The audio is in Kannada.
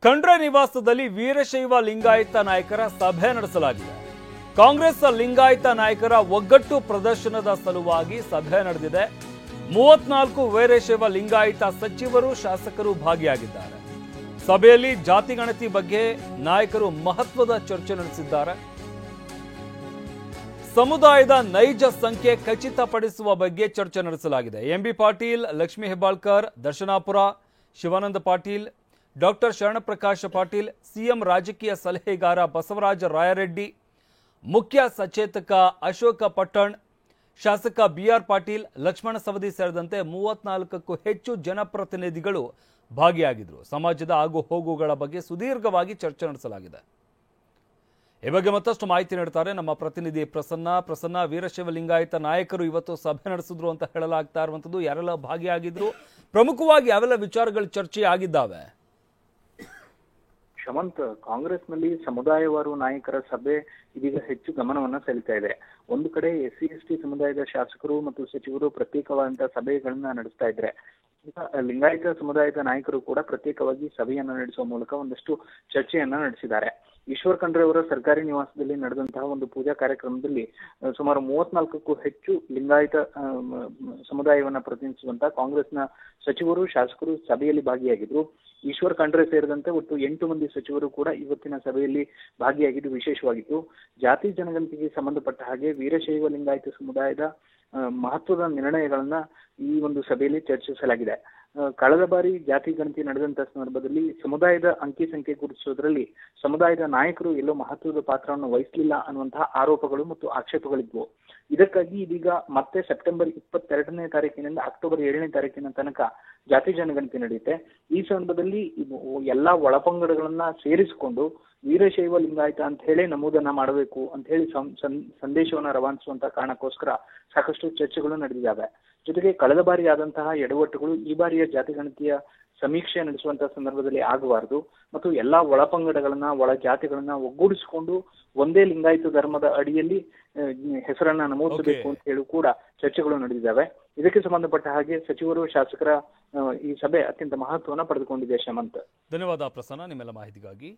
ಖಂಡ್ರೆ ನಿವಾಸದಲ್ಲಿ ವೀರಶೈವ ಲಿಂಗಾಯತ ನಾಯಕರ ಸಭೆ ನಡೆಸಲಾಗಿದೆ. ಕಾಂಗ್ರೆಸ್ ಲಿಂಗಾಯತ ನಾಯಕರ ಒಗ್ಗಟ್ಟು ಪ್ರದರ್ಶನದ ಸಲುವಾಗಿ ಸಭೆ ನಡೆದಿದೆ. 34 ವೀರಶೈವ ಲಿಂಗಾಯತ ಸಚಿವರು ಶಾಸಕರು ಭಾಗಿಯಾಗಿದ್ದಾರೆ. ಸಭೆಯಲ್ಲಿ ಜಾತಿ ಗಣತಿ ಬಗ್ಗೆ ನಾಯಕರು ಮಹತ್ವದ ಚರ್ಚೆ ನಡೆಸಿದ್ದಾರೆ. ಸಮುದಾಯದ ನೈಜ ಸಂಖ್ಯೆ ಖಚಿತಪಡಿಸುವ ಬಗ್ಗೆ ಚರ್ಚೆ ನಡೆಸಲಾಗಿದೆ. MB Patil, Lakshmi Hebbalkar, Darshanapur, Shivanand Patil, doctor Sharanprakash Patil, CM ರಾಜಕೀಯ ಸಲಹೆಗಾರ ಬಸವರಾಜ ರಾಯರೆಡ್ಡಿ, ಮುಖ್ಯ ಸಚೇತಕ ಅಶೋಕ ಪಟ್ಟಣ್, ಶಾಸಕ ಬಿಆರ್ ಪಾಟೀಲ್, ಲಕ್ಷ್ಮಣ ಸವದಿ ಸೇರಿದಂತೆ 34ಕ್ಕೂ ಹೆಚ್ಚು ಜನಪ್ರತಿನಿಧಿಗಳು ಭಾಗಿಯಾಗಿದ್ದರು. ಸಮಾಜದ ಆಗು ಹೋಗುಗಳ ಬಗ್ಗೆ ಸುದೀರ್ಘವಾಗಿ ಚರ್ಚೆ ನಡೆಸಲಾಗಿದೆ. ಈ ಬಗ್ಗೆ ಮತ್ತಷ್ಟು ಮಾಹಿತಿ ನೀಡ್ತಾರೆ ನಮ್ಮ ಪ್ರತಿನಿಧಿ ಪ್ರಸನ್ನ. ವೀರಶೈವ ಲಿಂಗಾಯತ ನಾಯಕರು ಇವತ್ತು ಸಭೆ ನಡೆಸಿದ್ರು ಅಂತ ಹೇಳಲಾಗ್ತಾ ಇರುವಂತದ್ದು. ಯಾರೆಲ್ಲ ಭಾಗಿಯಾಗಿದ್ರು, ಪ್ರಮುಖವಾಗಿ ಯಾವೆಲ್ಲ ವಿಚಾರಗಳು ಚರ್ಚೆ ಆಗಿದ್ದಾವೆ? ಶಮಂತ್, ಕಾಂಗ್ರೆಸ್ನಲ್ಲಿ ಸಮುದಾಯವಾರು ನಾಯಕರ ಸಭೆ ಇದೀಗ ಹೆಚ್ಚು ಗಮನವನ್ನ ಸೆಳೀತಾ ಇದೆ. ಒಂದು ಕಡೆ SC/ST ಸಮುದಾಯದ ಶಾಸಕರು ಮತ್ತು ಸಚಿವರು ಪ್ರತ್ಯೇಕವಾದಂತಹ ಸಭೆಗಳನ್ನ ನಡೆಸ್ತಾ ಇದ್ರೆ, ಲಿಂಗಾಯತ ಸಮುದಾಯದ ನಾಯಕರು ಕೂಡ ಪ್ರತ್ಯೇಕವಾಗಿ ಸಭೆಯನ್ನ ನಡೆಸುವ ಮೂಲಕ ಒಂದಷ್ಟು ಚರ್ಚೆಯನ್ನ ನಡೆಸಿದ್ದಾರೆ. ಈಶ್ವರ್ ಖಂಡ್ರೆ ಅವರ ಸರ್ಕಾರಿ ನಿವಾಸದಲ್ಲಿ ನಡೆದಂತಹ ಒಂದು ಪೂಜಾ ಕಾರ್ಯಕ್ರಮದಲ್ಲಿ ಸುಮಾರು 34ಕ್ಕೂ ಹೆಚ್ಚು ಲಿಂಗಾಯತ ಸಮುದಾಯವನ್ನ ಪ್ರತಿನಿಧಿಸುವಂತಹ ಕಾಂಗ್ರೆಸ್ನ ಸಚಿವರು, ಶಾಸಕರು ಸಭೆಯಲ್ಲಿ ಭಾಗಿಯಾಗಿದ್ರು. ಈಶ್ವರ್ ಖಂಡ್ರೆ ಸೇರಿದಂತೆ ಒಟ್ಟು 8 ಮಂದಿ ಸಚಿವರು ಕೂಡ ಇವತ್ತಿನ ಸಭೆಯಲ್ಲಿ ಭಾಗಿಯಾಗಿದ್ದು ವಿಶೇಷವಾಗಿತ್ತು. ಜಾತಿ ಜನಗಣತಿಗೆ ಸಂಬಂಧಪಟ್ಟ ಹಾಗೆ ವೀರಶೈವ ಲಿಂಗಾಯತ ಸಮುದಾಯದ ಮಹತ್ವದ ನಿರ್ಣಯಗಳನ್ನ ಈ ಒಂದು ಸಭೆಯಲ್ಲಿ ಚರ್ಚಿಸಲಾಗಿದೆ. ಕಳೆದ ಬಾರಿ ಜಾತಿ ಗಣತಿ ನಡೆದಂತಹ ಸಂದರ್ಭದಲ್ಲಿ ಸಮುದಾಯದ ಅಂಕಿ ಸಂಖ್ಯೆ ಗುರುತಿಸೋದ್ರಲ್ಲಿ ಸಮುದಾಯದ ನಾಯಕರು ಎಲ್ಲೋ ಮಹತ್ವದ ಪಾತ್ರವನ್ನು ವಹಿಸಲಿಲ್ಲ ಅನ್ನುವಂತಹ ಆರೋಪಗಳು ಮತ್ತು ಆಕ್ಷೇಪಗಳಿದ್ವು. ಇದಕ್ಕಾಗಿ ಇದೀಗ ಮತ್ತೆ ಸೆಪ್ಟೆಂಬರ್ 22ನೇ ತಾರೀಕಿನಿಂದ ಅಕ್ಟೋಬರ್ 7ನೇ ತಾರೀಕಿನ ತನಕ ಜಾತಿ ಜನಗಣತಿ ನಡೆಯುತ್ತೆ. ಈ ಸಂದರ್ಭದಲ್ಲಿ ಎಲ್ಲಾ ಒಳಪಂಗಡಗಳನ್ನ ಸೇರಿಸಿಕೊಂಡು ವೀರಶೈವ ಲಿಂಗಾಯತ ಅಂತ ಹೇಳಿ ನಮೂದನ್ನ ಮಾಡಬೇಕು ಅಂತ ಹೇಳಿ ಸಂದೇಶವನ್ನ ರವಾನಿಸುವಂತ ಕಾರಣಕ್ಕೋಸ್ಕರ ಸಾಕಷ್ಟು ಚರ್ಚೆಗಳು ನಡೆದಿದ್ದಾವೆ. ಜೊತೆಗೆ ಕಳೆದ ಬಾರಿ ಆದಂತಹ ಎಡವಟ್ಟುಗಳು ಈ ಬಾರಿಯ ಜಾತಿ ಗಣತಿಯ ಸಮೀಕ್ಷೆ ನಡೆಸುವಂತಹ ಸಂದರ್ಭದಲ್ಲಿ ಆಗಬಾರದು ಮತ್ತು ಎಲ್ಲಾ ಒಳಪಂಗಡಗಳನ್ನ, ಒಳ ಜಾತಿಗಳನ್ನ ಒಗ್ಗೂಡಿಸಿಕೊಂಡು ಒಂದೇ ಲಿಂಗಾಯತ ಧರ್ಮದ ಅಡಿಯಲ್ಲಿ ಹೆಸರನ್ನ ನಮೂದಿಸಬೇಕು ಅಂತ ಹೇಳಿ ಕೂಡ ಚರ್ಚೆಗಳು ನಡೆದಿದ್ದಾವೆ. ಇದಕ್ಕೆ ಸಂಬಂಧಪಟ್ಟ ಹಾಗೆ ಸಚಿವರು, ಶಾಸಕರ ಈ ಸಭೆ ಅತ್ಯಂತ ಮಹತ್ವವನ್ನು ಪಡೆದುಕೊಂಡಿದೆ. ಶಮಂತ್, ಧನ್ಯವಾದ ಪ್ರಸನ್ನ ನಿಮ್ಮೆಲ್ಲ ಮಾಹಿತಿಗಾಗಿ.